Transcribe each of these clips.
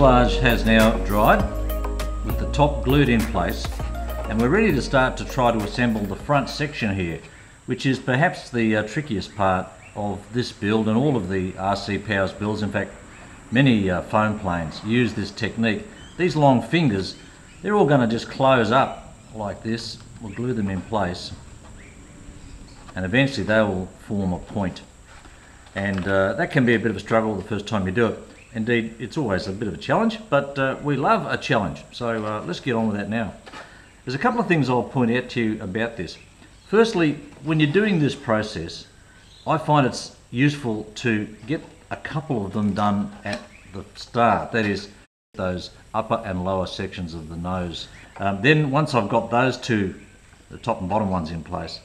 fuselage has now dried with the top glued in place, and we're ready to start to try to assemble the front section here, which is perhaps the trickiest part of this build and all of the RCPowers builds. In fact, many foam planes use this technique. These long fingers, they're all going to just close up like this. We'll glue them in place and eventually they will form a point. And that can be a bit of a struggle the first time you do it. Indeed, it's always a bit of a challenge, but we love a challenge. So let's get on with that now. There's a couple of things I'll point out to you about this. Firstly, when you're doing this process, I find it's useful to get a couple of them done at the start. That is, those upper and lower sections of the nose. Then once I've got those two, the top and bottom ones in place,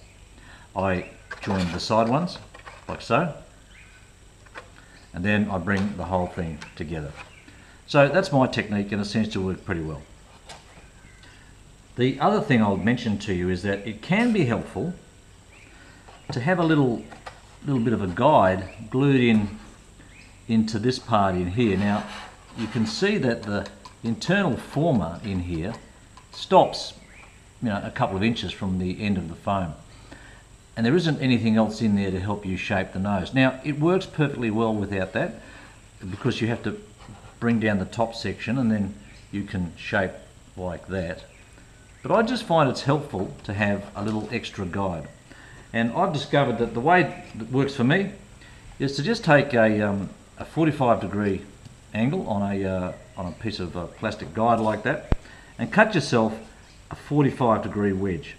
I join the side ones, like so. And then I bring the whole thing together. So that's my technique, and it seems to work pretty well. The other thing I'll mention to you is that it can be helpful to have a little bit of a guide glued into this part in here. Now you can see that the internal former in here stops, a couple of inches from the end of the foam. And there isn't anything else in there to help you shape the nose. Now, it works perfectly well without that, because you have to bring down the top section and then you can shape like that. But I just find it's helpful to have a little extra guide. And I've discovered that the way that works for me is to just take a 45-degree angle on a piece of plastic guide like that, and cut yourself a 45-degree wedge.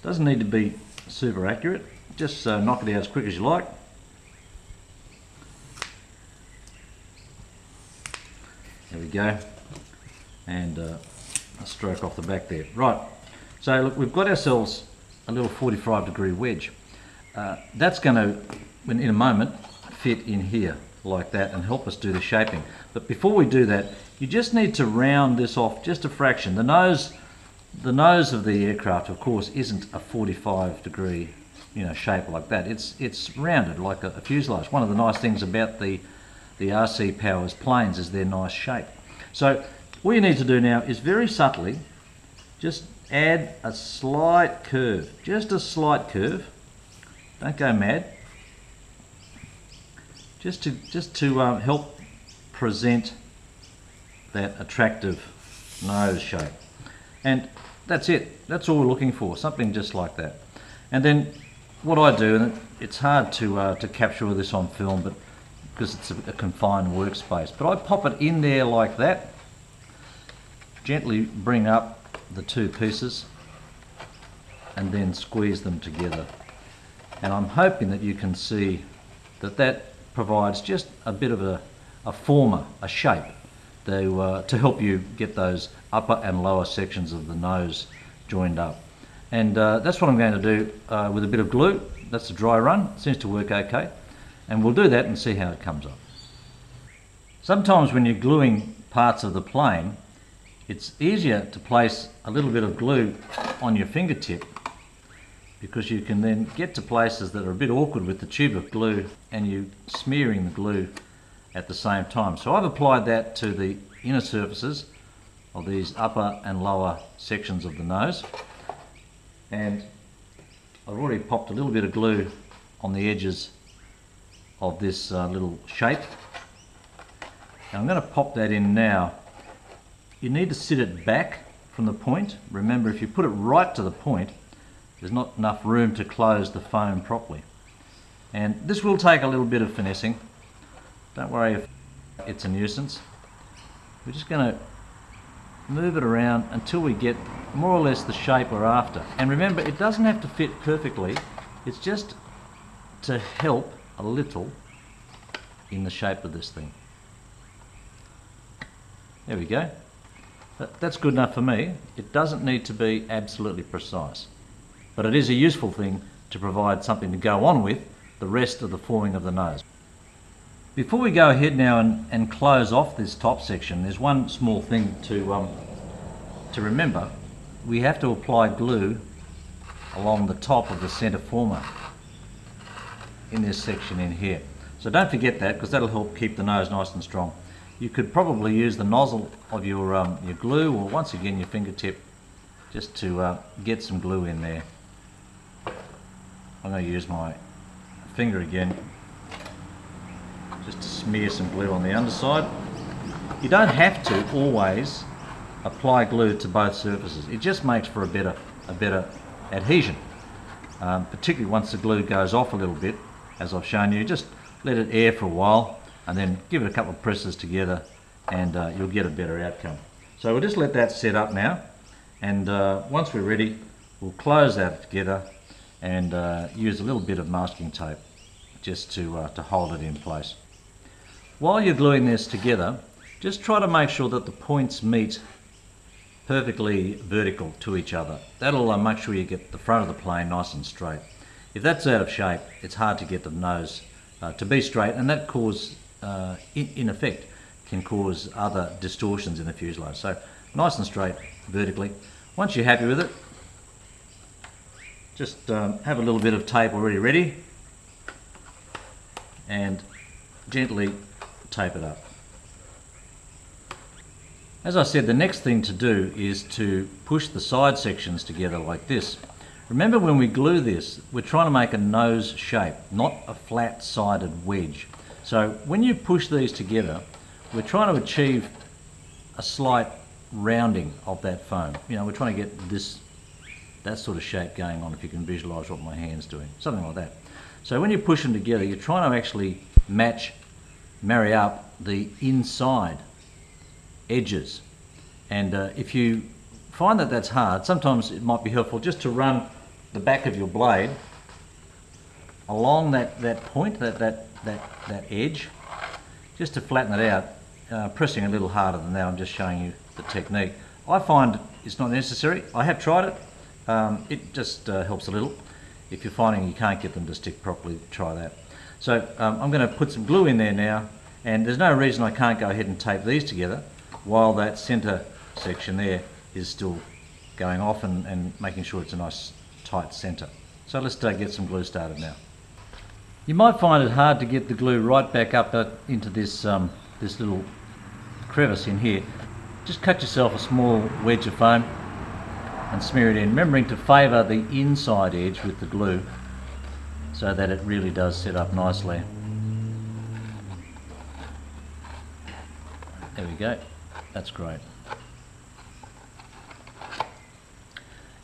Doesn't need to be super accurate, just knock it out as quick as you like. There we go, and a stroke off the back there. Right, so look, we've got ourselves a little 45-degree wedge. That's going to, in a moment, fit in here like that and help us do the shaping. But before we do that, you just need to round this off just a fraction. The nose of the aircraft, of course, isn't a 45-degree, shape like that. It's rounded like a fuselage. One of the nice things about the RCPowers planes is their nice shape. So all you need to do now is very subtly just add a slight curve, just a slight curve. Don't go mad. Just to help present that attractive nose shape. And that's it. That's all we're looking for, something just like that. And then what I do, and it's hard to capture all this on film, but because it's a confined workspace, but I pop it in there like that, gently bring up the two pieces, and then squeeze them together. And I'm hoping that you can see that that provides just a bit of a former, a shape, to help you get those upper and lower sections of the nose joined up. And that's what I'm going to do with a bit of glue. That's the dry run. It seems to work okay. And we'll do that and see how it comes up. Sometimes when you're gluing parts of the plane, it's easier to place a little bit of glue on your fingertip, because you can then get to places that are a bit awkward with the tube of glue and you smearing the glue at the same time. So I've applied that to the inner surfaces of these upper and lower sections of the nose, and I've already popped a little bit of glue on the edges of this little shape, and I'm going to pop that in now. You need to sit it back from the point. Remember, if you put it right to the point, there's not enough room to close the foam properly. And this will take a little bit of finessing. Don't worry if it's a nuisance. We're just going to move it around until we get more or less the shape we're after. And remember, it doesn't have to fit perfectly. It's just to help a little in the shape of this thing. There we go. That's good enough for me. It doesn't need to be absolutely precise, but it is a useful thing to provide something to go on with the rest of the forming of the nose. Before we go ahead now and close off this top section, there's one small thing to remember. We have to apply glue along the top of the centre former in this section in here. So don't forget that, because that'll help keep the nose nice and strong. You could probably use the nozzle of your glue, or once again your fingertip, just to get some glue in there. I'm going to use my finger again just to smear some glue on the underside. You don't have to always apply glue to both surfaces. It just makes for a better adhesion, particularly once the glue goes off a little bit, as I've shown you. Just let it air for a while and then give it a couple of presses together, and you'll get a better outcome. So we'll just let that set up now, and once we're ready, we'll close that together and use a little bit of masking tape just to hold it in place. While you're gluing this together, just try to make sure that the points meet perfectly vertical to each other. That'll make sure you get the front of the plane nice and straight. If that's out of shape, it's hard to get the nose to be straight, and that in effect can cause other distortions in the fuselage. So nice and straight vertically. Once you're happy with it, just have a little bit of tape already ready and gently tape it up. As I said, the next thing to do is to push the side sections together like this. Remember, when we glue this, we're trying to make a nose shape, not a flat-sided wedge. So when you push these together, we're trying to achieve a slight rounding of that foam. You know, we're trying to get that sort of shape going on, if you can visualize what my hand's doing, something like that. So when you push them together, you're trying to actually marry up the inside edges. And if you find that that's hard, sometimes it might be helpful just to run the back of your blade along that point, that edge, just to flatten it out, pressing a little harder than that. I'm just showing you the technique. I find it's not necessary. I have tried it. It just helps a little. If you're finding you can't get them to stick properly, try that. So I'm going to put some glue in there now, and there's no reason I can't go ahead and tape these together while that center section there is still going off and making sure it's a nice tight center. So let's get some glue started now. You might find it hard to get the glue right back up into this little crevice in here. Just cut yourself a small wedge of foam and smear it in, remembering to favour the inside edge with the glue so that it really does set up nicely. There we go, that's great.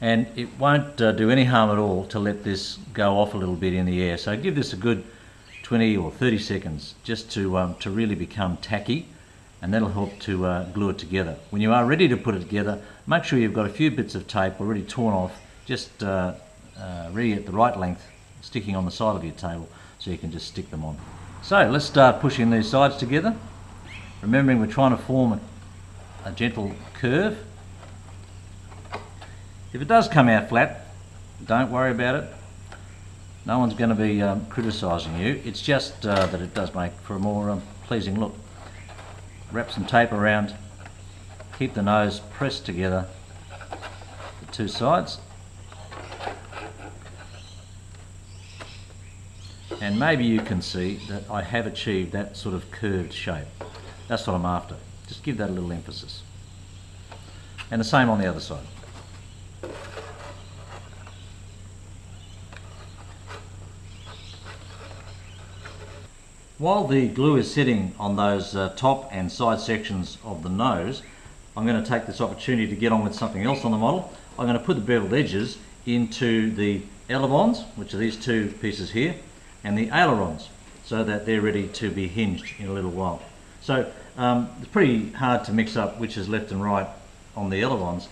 And it won't do any harm at all to let this go off a little bit in the air. So give this a good 20 or 30 seconds just to really become tacky, and that'll help to glue it together. When you are ready to put it together, make sure you've got a few bits of tape already torn off, just ready at the right length, sticking on the side of your table, so you can just stick them on. So let's start pushing these sides together, remembering we're trying to form a gentle curve. If it does come out flat, don't worry about it. No one's going to be criticising you. It's just that it does make for a more pleasing look. Wrap some tape around, keep the nose pressed together, the two sides, and maybe you can see that I have achieved that sort of curved shape. That's what I'm after. Just give that a little emphasis. And the same on the other side. While the glue is sitting on those top and side sections of the nose, I'm going to take this opportunity to get on with something else on the model. I'm going to put the beveled edges into the elevons, which are these two pieces here, and the ailerons, so that they're ready to be hinged in a little while. So it's pretty hard to mix up which is left and right on the elevons.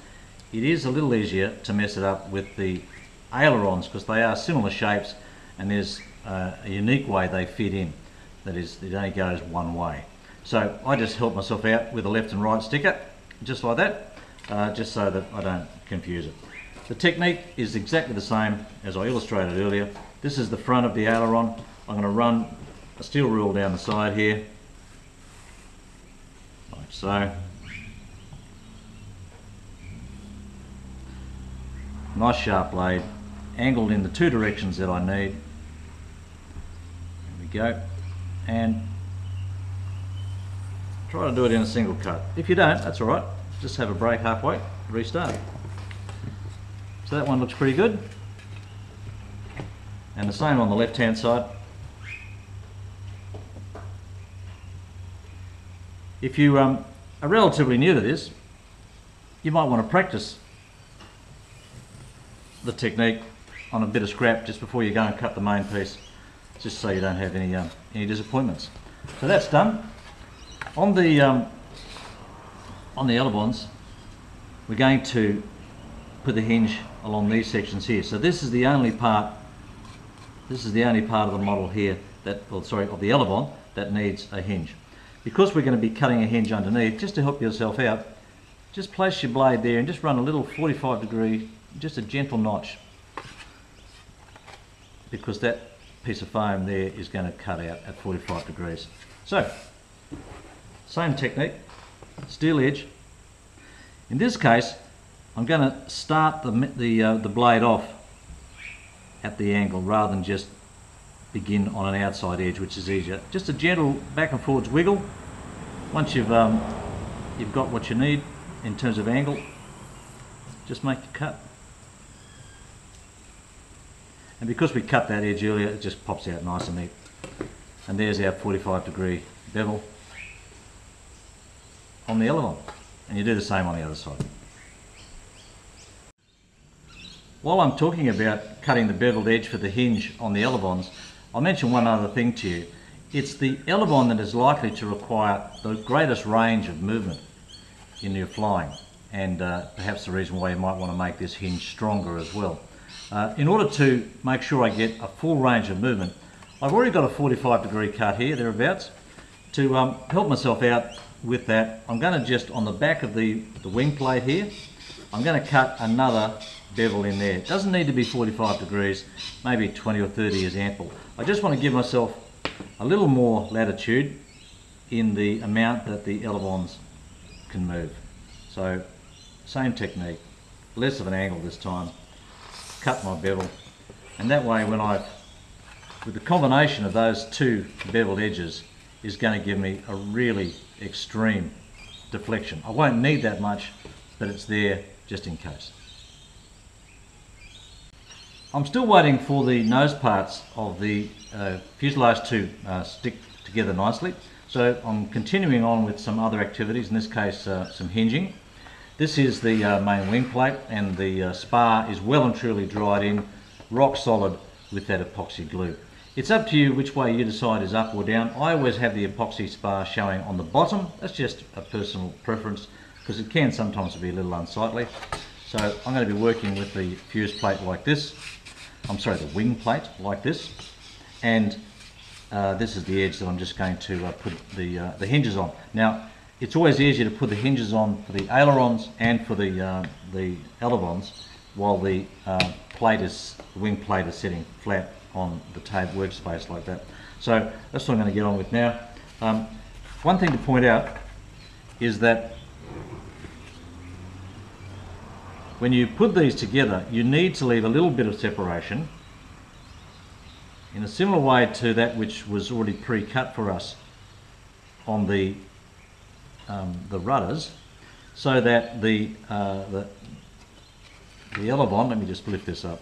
It is a little easier to mess it up with the ailerons, because they are similar shapes and there's a unique way they fit in. That is, it only goes one way. So I just help myself out with a left and right sticker, just like that, just so that I don't confuse it. The technique is exactly the same as I illustrated earlier. This is the front of the aileron. I'm going to run a steel rule down the side here, like so. Nice sharp blade, angled in the two directions that I need. There we go. And Try to do it in a single cut. If you don't, that's alright. Just have a break halfway, restart. So that one looks pretty good. And the same on the left hand side. If you are relatively new to this, you might want to practice the technique on a bit of scrap just before you go and cut the main piece, just so you don't have any disappointments. So that's done. On the elevons, we're going to put the hinge along these sections here. So this is the only part. This is the only part of the model here that, of the elevon that needs a hinge. Because we're going to be cutting a hinge underneath, just to help yourself out, just place your blade there and just run a little 45 degree, just a gentle notch, because that piece of foam there is going to cut out at 45 degrees. So, same technique, steel edge. In this case, I'm going to start the blade off at the angle rather than just begin on an outside edge, which is easier. Just a gentle back and forwards wiggle. Once you've got what you need in terms of angle, just make your cut. And because we cut that edge earlier, it just pops out nice and neat. And there's our 45 degree bevel on the elevon. And you do the same on the other side. While I'm talking about cutting the beveled edge for the hinge on the elevons, I'll mention one other thing to you. It's the elevon that is likely to require the greatest range of movement in your flying, and perhaps the reason why you might want to make this hinge stronger as well. In order to make sure I get a full range of movement, I've already got a 45 degree cut here, thereabouts. To help myself out with that, I'm going to just, on the back of the wing plate here, I'm going to cut another bevel in there. It doesn't need to be 45 degrees, maybe 20 or 30 is ample. I just want to give myself a little more latitude in the amount that the elevons can move. So, same technique, less of an angle this time, cut my bevel, and that way with the combination of those two beveled edges is going to give me a really extreme deflection. I won't need that much, but it's there just in case. I'm still waiting for the nose parts of the fuselage to stick together nicely, so I'm continuing on with some other activities, in this case some hinging. This is the main wing plate, and the spar is well and truly dried in, rock solid with that epoxy glue. It's up to you which way you decide is up or down. I always have the epoxy spar showing on the bottom. That's just a personal preference, because it can sometimes be a little unsightly. So I'm going to be working with the fuse plate like this. The wing plate like this, and this is the edge that I'm just going to put the hinges on. Now, it's always easier to put the hinges on for the ailerons and for the elevons while the wing plate is sitting flat on the table workspace like that. So that's what I'm going to get on with now. One thing to point out is that when you put these together, you need to leave a little bit of separation in a similar way to that which was already pre-cut for us on the rudders, so that the elevon, let me just lift this up,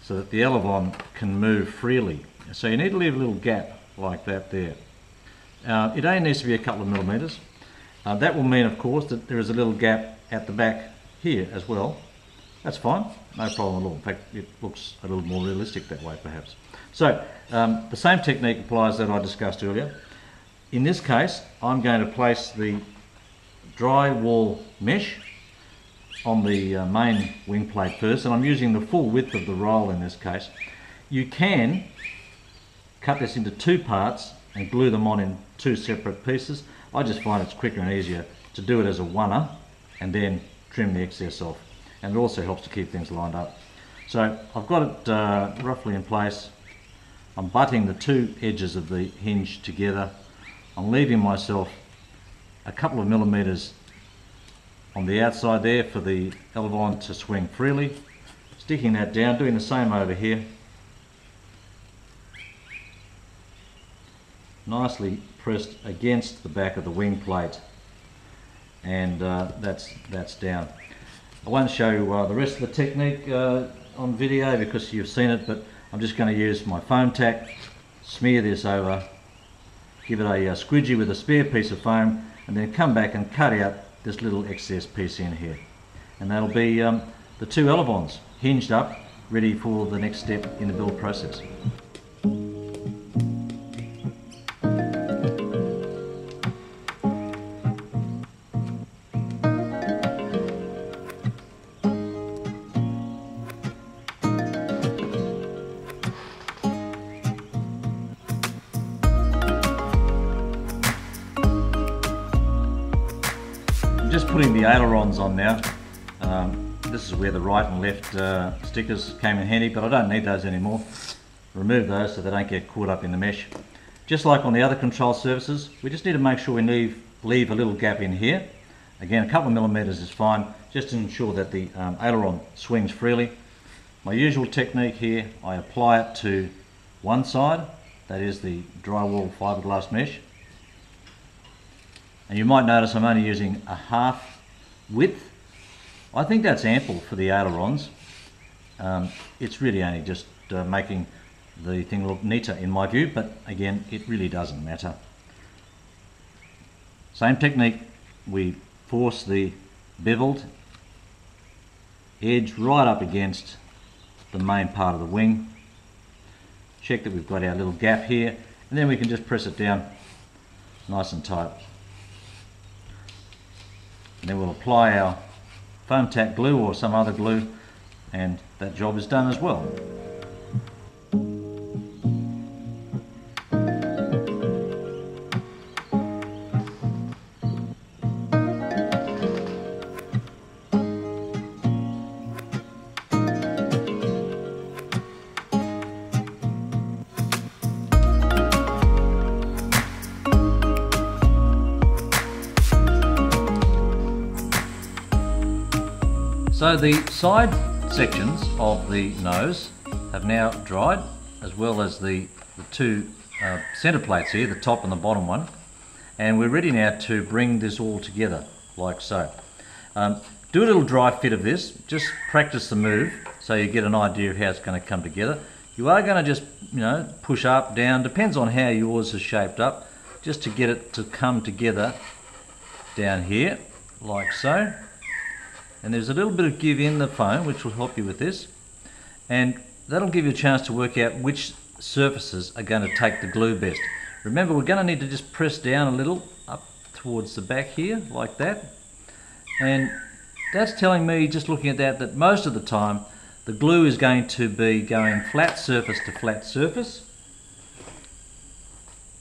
so that the elevon can move freely. So you need to leave a little gap like that there. It only needs to be a couple of millimeters. That will mean, of course, that there is a little gap at the back here as well. That's fine, no problem at all. In fact, it looks a little more realistic that way perhaps. So the same technique applies that I discussed earlier. In this case, I'm going to place the dry wall mesh on the main wing plate first, and I'm using the full width of the roll in this case. You can cut this into two parts and glue them on in two separate pieces. I just find it's quicker and easier to do it as a one-er and then trim the excess off, and it also helps to keep things lined up. So I've got it roughly in place. I'm butting the two edges of the hinge together. I'm leaving myself a couple of millimeters on the outside there for the elevon to swing freely, sticking that down, doing the same over here, nicely pressed against the back of the wing plate, and that's down. I won't show the rest of the technique on video because you've seen it, but I'm just going to use my foam tack, smear this over, give it a squidgy with a spare piece of foam, and then come back and cut out this little excess piece in here. And that'll be the two elevons hinged up, ready for the next step in the build process. Just putting the ailerons on now. This is where the right and left stickers came in handy, but I don't need those anymore. Remove those so they don't get caught up in the mesh. Just like on the other control surfaces, we just need to make sure we leave a little gap in here. Again, a couple of millimeters is fine, just to ensure that the aileron swings freely. My usual technique here, I apply it to one side, that is the drywall fiberglass mesh. And you might notice I'm only using a half width. I think that's ample for the ailerons. It's really only just making the thing look neater in my view, but again, it really doesn't matter. Same technique, we force the beveled edge right up against the main part of the wing. Check that we've got our little gap here, and then we can just press it down nice and tight. And then we'll apply our foam tack glue or some other glue, and that job is done as well. So the side sections of the nose have now dried, as well as the two centre plates here, the top and the bottom one, and we're ready now to bring this all together like so. Do a little dry fit of this, just practice the move so you get an idea of how it's going to come together. You are going to just, push up, down, depends on how yours is shaped up, just to get it to come together down here like so. And there's a little bit of give in the foam which will help you with this, and that'll give you a chance to work out which surfaces are going to take the glue best. Remember, we're going to need to just press down a little up towards the back here like that, and that's telling me, just looking at that, that most of the time the glue is going to be going flat surface to flat surface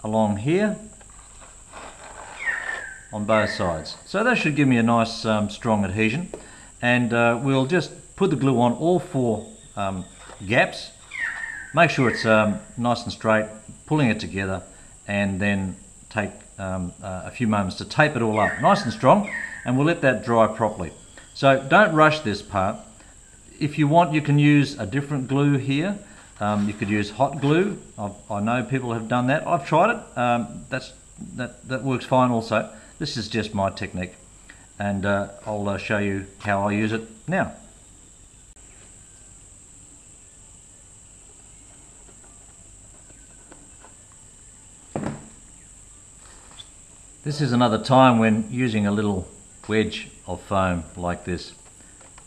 along here on both sides. So that should give me a nice strong adhesion. And we'll just put the glue on all four gaps. Make sure it's nice and straight, pulling it together, and then take a few moments to tape it all up nice and strong, and we'll let that dry properly. So don't rush this part. If you want, you can use a different glue here. You could use hot glue. I know people have done that. I've tried it. That works fine also. This is just my technique, and I'll show you how I use it now. This is another time when using a little wedge of foam like this,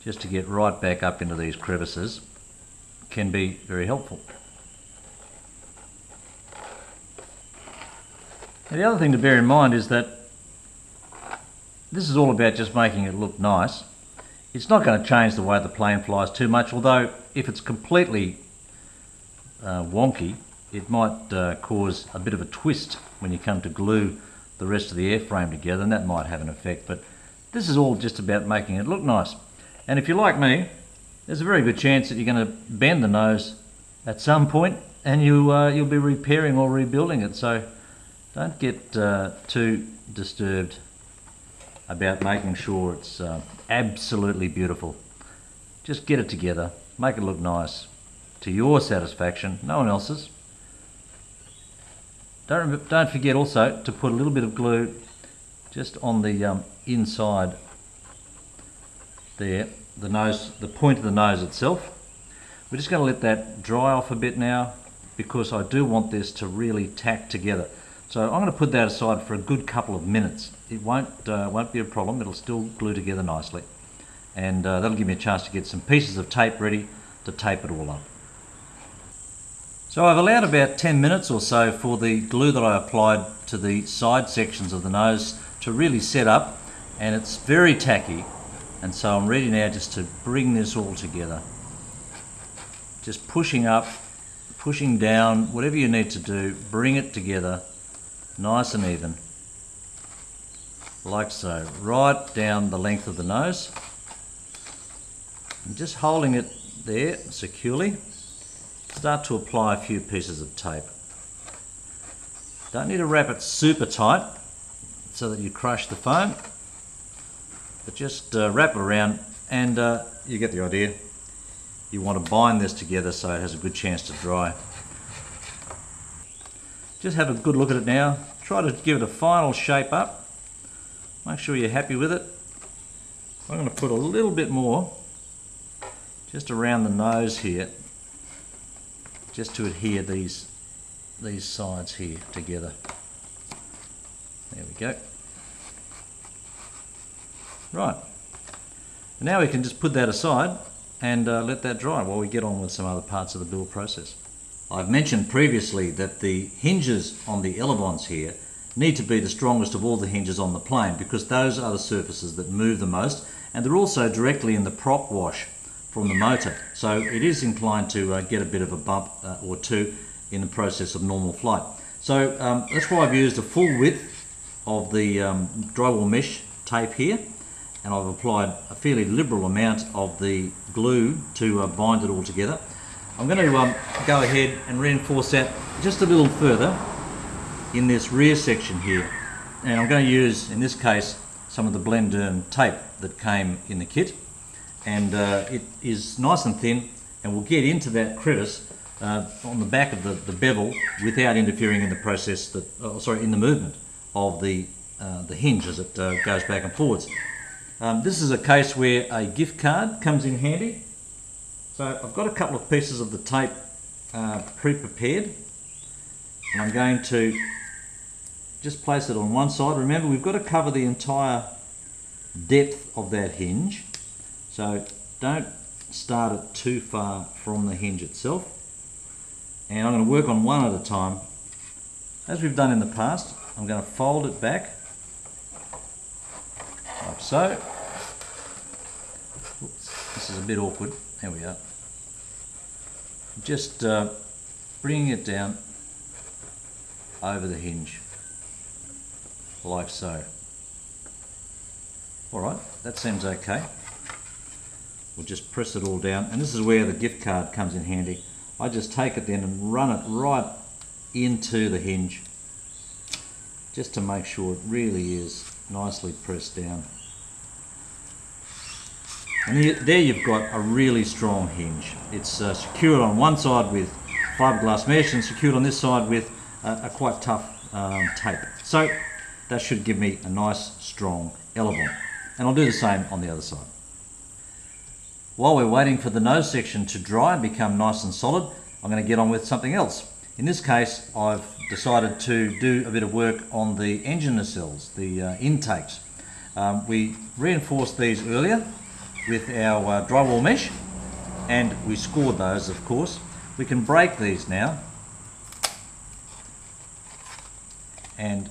just to get right back up into these crevices, can be very helpful. Now, the other thing to bear in mind is that this is all about just making it look nice. It's not going to change the way the plane flies too much, although if it's completely wonky, it might cause a bit of a twist when you come to glue the rest of the airframe together, and that might have an effect. But this is all just about making it look nice. And if you're like me, there's a very good chance that you're going to bend the nose at some point, and you'll be repairing or rebuilding it. So don't get too disturbed about making sure it's absolutely beautiful. Just get it together, make it look nice to your satisfaction, no one else's. Don't forget also to put a little bit of glue just on the inside there, the point of the nose itself. We're just going to let that dry off a bit now, because I do want this to really tack together. So I'm going to put that aside for a good couple of minutes. It won't be a problem. It'll still glue together nicely, and that'll give me a chance to get some pieces of tape ready to tape it all up. So I've allowed about 10 minutes or so for the glue that I applied to the side sections of the nose to really set up, and it's very tacky, and so I'm ready now just to bring this all together. Just pushing up, pushing down, whatever you need to do, bring it together nice and even, like so, right down the length of the nose, and just holding it there securely. Start to apply a few pieces of tape. Don't need to wrap it super tight so that you crush the foam, but just wrap it around, and you get the idea. You want to bind this together so it has a good chance to dry. Just have a good look at it now. Try to give it a final shape up. Make sure you're happy with it. I'm going to put a little bit more just around the nose here, just to adhere these sides here together. There we go. Right, now we can just put that aside and let that dry while we get on with some other parts of the build process. I've mentioned previously that the hinges on the elevons here need to be the strongest of all the hinges on the plane, because those are the surfaces that move the most, and they're also directly in the prop wash from the motor, so it is inclined to get a bit of a bump or two in the process of normal flight. So that's why I've used a full width of the drywall mesh tape here, and I've applied a fairly liberal amount of the glue to bind it all together. I'm going to go ahead and reinforce that just a little further in this rear section here, and I'm going to use, in this case, some of the Blenderm tape that came in the kit. And it is nice and thin, and will get into that crevice on the back of the bevel without interfering in the process in the movement of the hinge as it goes back and forwards. This is a case where a gift card comes in handy. So I've got a couple of pieces of the tape pre-prepared, and I'm going to just place it on one side. Remember, we've got to cover the entire depth of that hinge. So don't start it too far from the hinge itself. And I'm going to work on one at a time. As we've done in the past, I'm going to fold it back, like so. Oops, this is a bit awkward. There we are. Just bringing it down over the hinge, like so. Alright, that seems okay. We'll just press it all down, and this is where the gift card comes in handy. I just take it then and run it right into the hinge, just to make sure it really is nicely pressed down. And there you've got a really strong hinge. It's secured on one side with fiberglass mesh and secured on this side with a quite tough tape. So that should give me a nice strong elevon. And I'll do the same on the other side. While we're waiting for the nose section to dry and become nice and solid, I'm going to get on with something else. In this case, I've decided to do a bit of work on the engine nacelles, the intakes. We reinforced these earlier with our drywall mesh, and we scored those, of course. We can break these now, and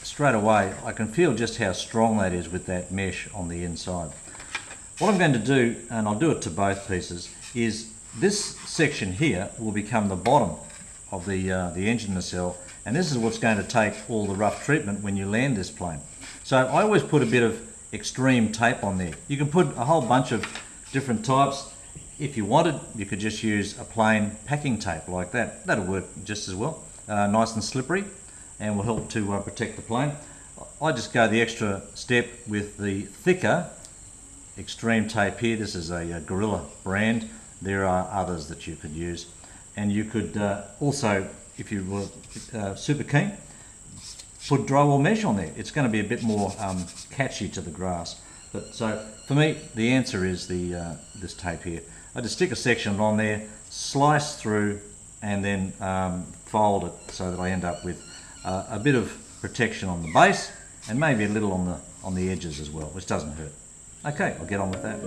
straight away I can feel just how strong that is with that mesh on the inside. What I'm going to do, and I'll do it to both pieces, is this section here will become the bottom of the engine nacelle, and this is what's going to take all the rough treatment when you land this plane. So I always put a bit of extreme tape on there. You can put a whole bunch of different types. If you wanted, you could just use a plain packing tape like that. That'll work just as well. Nice and slippery, and will help to protect the plane. I just go the extra step with the thicker extreme tape here. This is a Gorilla brand. There are others that you could use. And you could also, if you were super keen, put drywall mesh on there. It's going to be a bit more catchy to the grass. But so for me, the answer is the this tape here. I just stick a section on there, slice through, and then fold it so that I end up with a bit of protection on the base and maybe a little on the edges as well, which doesn't hurt. Okay, I'll get on with that.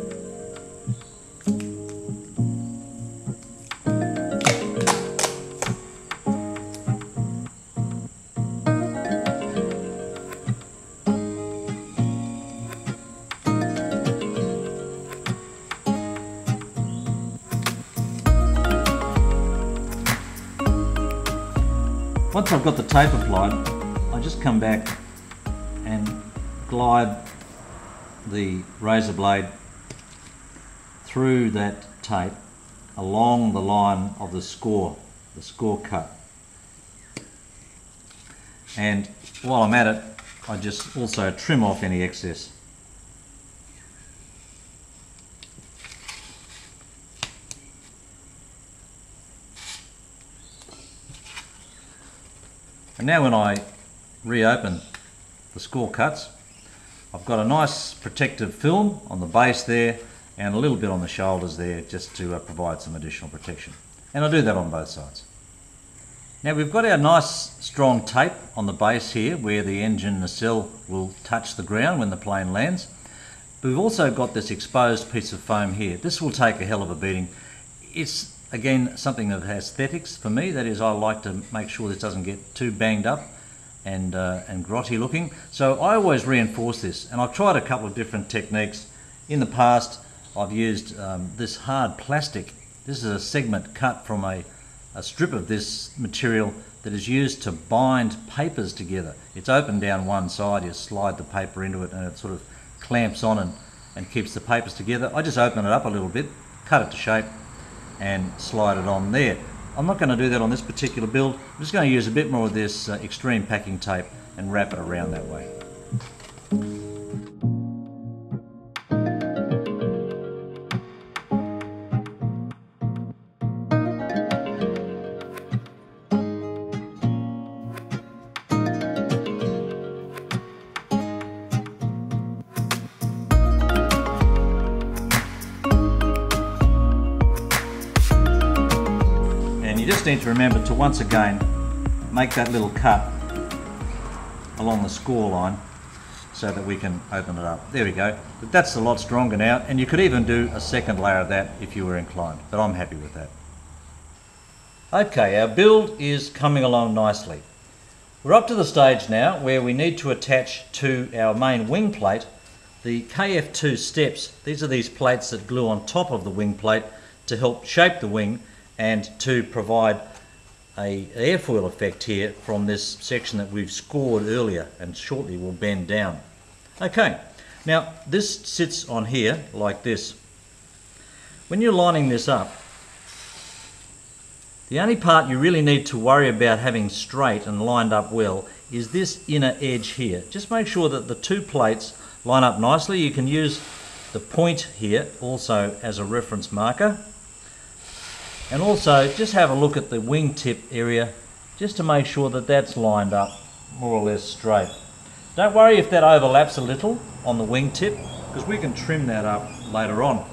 Once I've got the tape applied, I just come back and glide the razor blade through that tape along the line of the score cut. And while I'm at it, I just also trim off any excess. And now when I reopen the score cuts, I've got a nice protective film on the base there and a little bit on the shoulders there, just to provide some additional protection. And I'll do that on both sides. Now we've got our nice strong tape on the base here where the engine nacelle will touch the ground when the plane lands. But we've also got this exposed piece of foam here. This will take a hell of a beating. It's again something of aesthetics for me. That is, I like to make sure this doesn't get too banged up and grotty looking. So I always reinforce this, and I've tried a couple of different techniques. In the past I've used this hard plastic. This is a segment cut from a strip of this material that is used to bind papers together. It's open down one side, you slide the paper into it and it sort of clamps on and keeps the papers together. I just open it up a little bit, cut it to shape and slide it on there. I'm not going to do that on this particular build. I'm just going to use a bit more of this extreme packing tape and wrap it around that way. You just need to remember to once again make that little cut along the score line so that we can open it up. There we go. But that's a lot stronger now, and you could even do a second layer of that if you were inclined, but I'm happy with that. Okay, our build is coming along nicely. We're up to the stage now where we need to attach to our main wing plate the KF2 steps. These are these plates that glue on top of the wing plate to help shape the wing and to provide an airfoil effect here from this section that we've scored earlier and shortly will bend down. Okay, now this sits on here like this. When you're lining this up, the only part you really need to worry about having straight and lined up well is this inner edge here. Just make sure that the two plates line up nicely. You can use the point here also as a reference marker. And also just have a look at the wingtip area just to make sure that that's lined up more or less straight. Don't worry if that overlaps a little on the wingtip, because we can trim that up later on.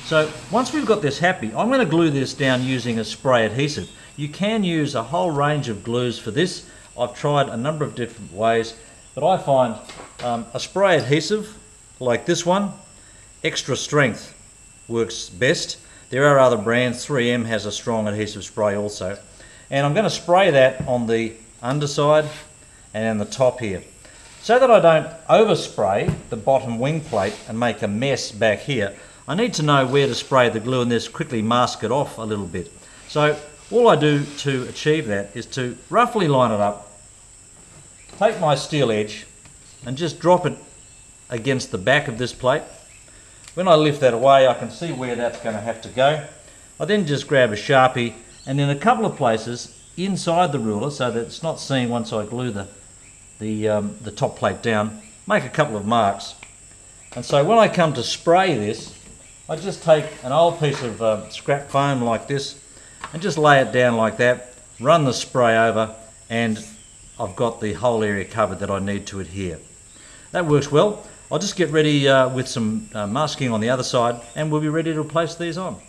So once we've got this happy, I'm going to glue this down using a spray adhesive. You can use a whole range of glues for this. I've tried a number of different ways, but I find a spray adhesive like this one, extra strength, works best. There are other brands. 3M has a strong adhesive spray also. And I'm going to spray that on the underside and on the top here. So that I don't overspray the bottom wing plate and make a mess back here, I need to know where to spray the glue and just quickly mask it off a little bit. So all I do to achieve that is to roughly line it up, take my steel edge and just drop it against the back of this plate. When I lift that away, I can see where that's going to have to go. I then just grab a Sharpie and in a couple of places inside the ruler, so that it's not seen once I glue the top plate down, make a couple of marks. And so when I come to spray this, I just take an old piece of scrap foam like this and just lay it down like that, run the spray over, and I've got the whole area covered that I need to adhere. That works well. I'll just get ready with some masking on the other side, and we'll be ready to place these on.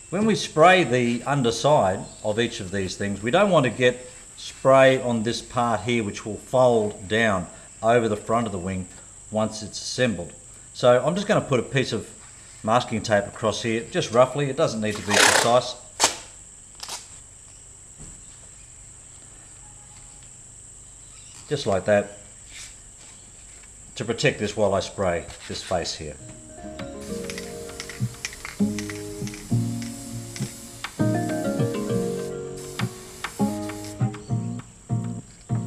When we spray the underside of each of these things, we don't want to get spray on this part here, which will fold down over the front of the wing once it's assembled. So I'm just going to put a piece of masking tape across here, just roughly. It doesn't need to be precise. Just like that, to protect this while I spray this face here.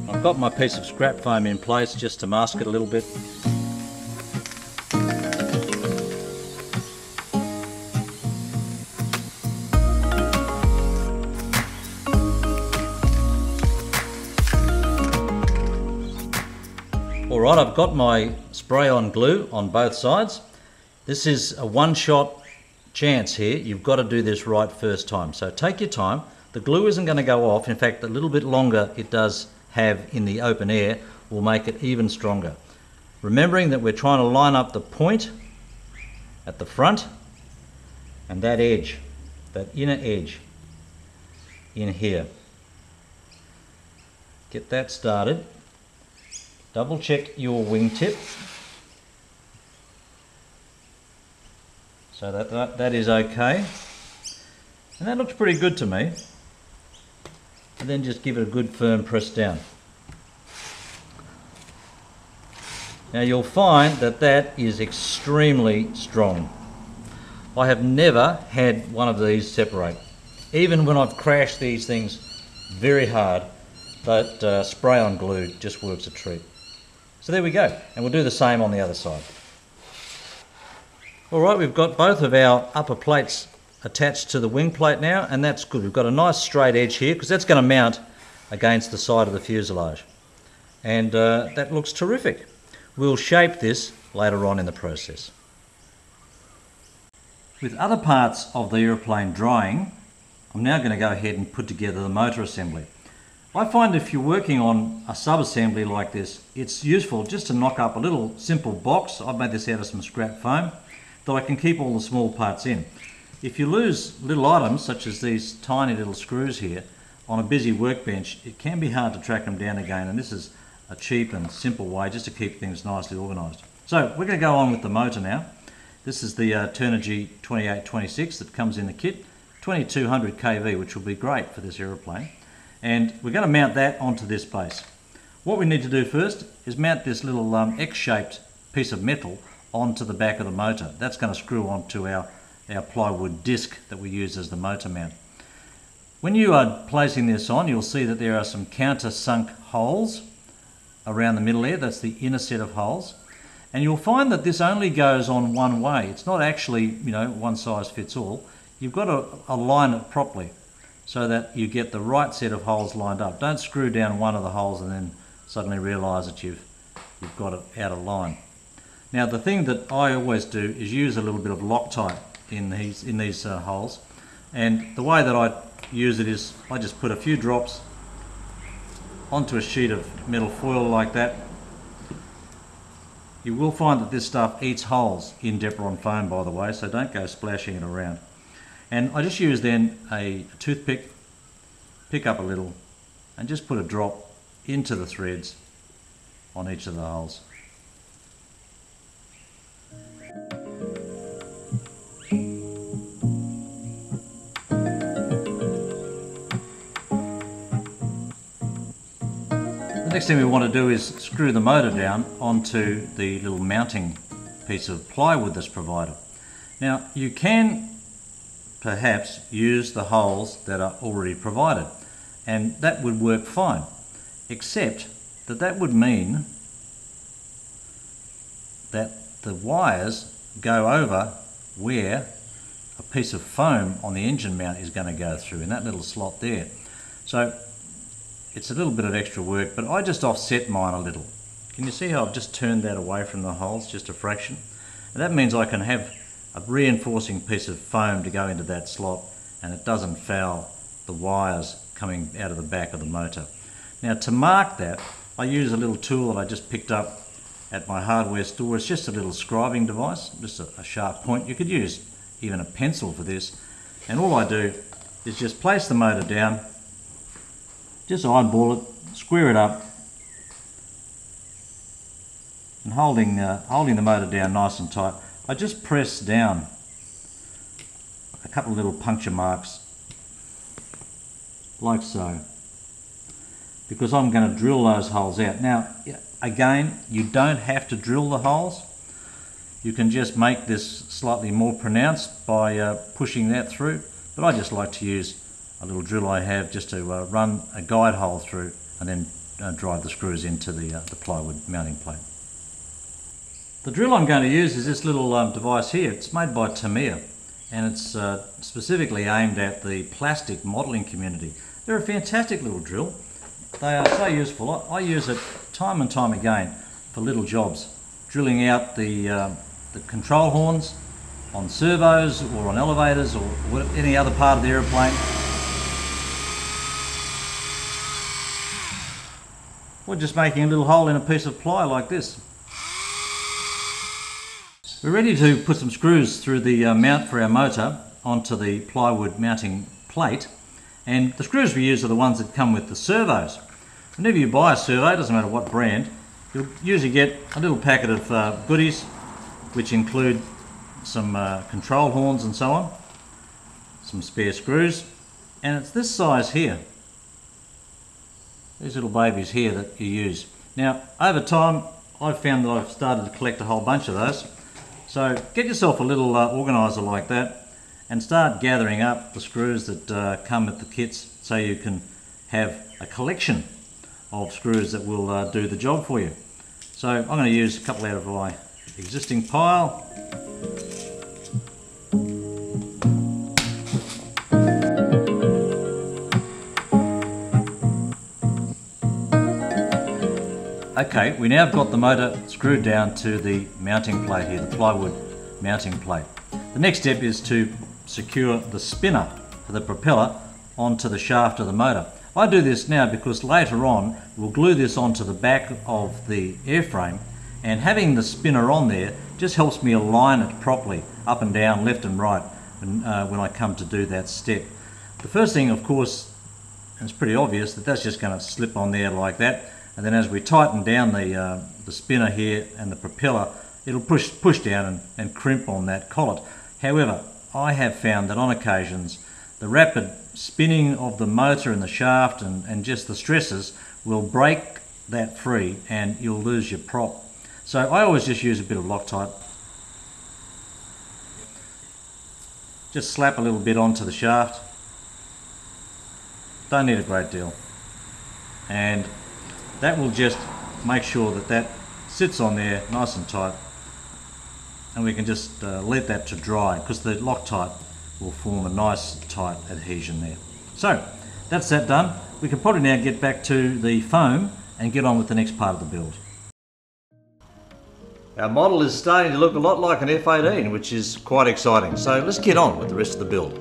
I've got my piece of scrap foam in place just to mask it a little bit. Alright, I've got my spray on glue on both sides. This is a one-shot chance here. You've got to do this right first time. So take your time. The glue isn't going to go off. In fact, a little bit longer it does have in the open air will make it even stronger. Remembering that we're trying to line up the point at the front and that edge, that inner edge in here. Get that started. Double check your wingtip so that is okay, and that looks pretty good to me. And then just give it a good firm press down. Now you'll find that that is extremely strong. I have never had one of these separate. Even when I've crashed these things very hard, that spray on glue just works a treat. So there we go, and we'll do the same on the other side. Alright, we've got both of our upper plates attached to the wing plate now, and that's good. We've got a nice straight edge here because that's going to mount against the side of the fuselage, and that looks terrific. We'll shape this later on in the process. With other parts of the aeroplane drying, I'm now going to go ahead and put together the motor assembly. I find if you're working on a sub-assembly like this, it's useful just to knock up a little simple box. I've made this out of some scrap foam that I can keep all the small parts in. If you lose little items such as these tiny little screws here on a busy workbench, it can be hard to track them down again, and this is a cheap and simple way just to keep things nicely organised. So we're going to go on with the motor now. This is the Turnigy 2826 that comes in the kit, 2200 kV, which will be great for this aeroplane. And we're going to mount that onto this base. What we need to do first is mount this little X-shaped piece of metal onto the back of the motor. That's going to screw onto our plywood disc that we use as the motor mount. When you are placing this on, you'll see that there are some countersunk holes around the middle there. That's the inner set of holes. And you'll find that this only goes on one way. It's not actually, one size fits all. You've got to align it properly so that you get the right set of holes lined up. Don't screw down one of the holes and then suddenly realise that you've got it out of line. Now the thing that I always do is use a little bit of Loctite in these holes, and the way that I use it is I just put a few drops onto a sheet of metal foil like that. You will find that this stuff eats holes in Depron foam, by the way, so don't go splashing it around. And I just use then a toothpick, pick up a little, and just put a drop into the threads on each of the holes. The next thing we want to do is screw the motor down onto the little mounting piece of plywood that's provided. Now you can perhaps use the holes that are already provided, and that would work fine, except that would mean that the wires go over where a piece of foam on the engine mount is going to go through, in that little slot there. So it's a little bit of extra work, but I just offset mine a little. Can you see how I've just turned that away from the holes, just a fraction? And that means I can have a reinforcing piece of foam to go into that slot, and it doesn't foul the wires coming out of the back of the motor. Now to mark that, I use a little tool that I just picked up at my hardware store. It's just a little scribing device, just a sharp point. You could use even a pencil for this. And all I do is just place the motor down, just eyeball it, square it up, and holding the motor down nice and tight, I just press down a couple of little puncture marks, like so, because I'm going to drill those holes out. Now, again, you don't have to drill the holes. You can just make this slightly more pronounced by pushing that through, but I just like to use a little drill I have just to run a guide hole through and then drive the screws into the plywood mounting plate. The drill I'm going to use is this little device here. It's made by Tamiya, and it's specifically aimed at the plastic modelling community. They're a fantastic little drill. They are so useful. I use it time and time again for little jobs, drilling out the control horns on servos or on elevators or any other part of the aeroplane. Or just making a little hole in a piece of ply like this. We're ready to put some screws through the mount for our motor onto the plywood mounting plate, and the screws we use are the ones that come with the servos. Whenever you buy a servo, it doesn't matter what brand, you'll usually get a little packet of goodies which include some control horns and so on, some spare screws, and it's this size here, these little babies here that you use. Now over time I've found that I've started to collect a whole bunch of those. So get yourself a little organiser like that and start gathering up the screws that come with the kits, so you can have a collection of screws that will do the job for you. So I'm going to use a couple out of my existing pile. Okay, we now have got the motor screwed down to the mounting plate here, the plywood mounting plate. The next step is to secure the spinner for the propeller onto the shaft of the motor. I do this now because later on we'll glue this onto the back of the airframe, and having the spinner on there just helps me align it properly, up and down, left and right, when I come to do that step. The first thing, of course, and it's pretty obvious, that that's just going to slip on there like that. And then as we tighten down the spinner here and the propeller, it'll push down and crimp on that collet. However, I have found that on occasions the rapid spinning of the motor and the shaft and just the stresses will break that free and you'll lose your prop. So I always just use a bit of Loctite. Just slap a little bit onto the shaft. Don't need a great deal. And that will just make sure that that sits on there nice and tight, and we can just let that to dry, because the Loctite will form a nice tight adhesion there. So that's that done. We can probably now get back to the foam and get on with the next part of the build. Our model is starting to look a lot like an F-18, which is quite exciting. So let's get on with the rest of the build.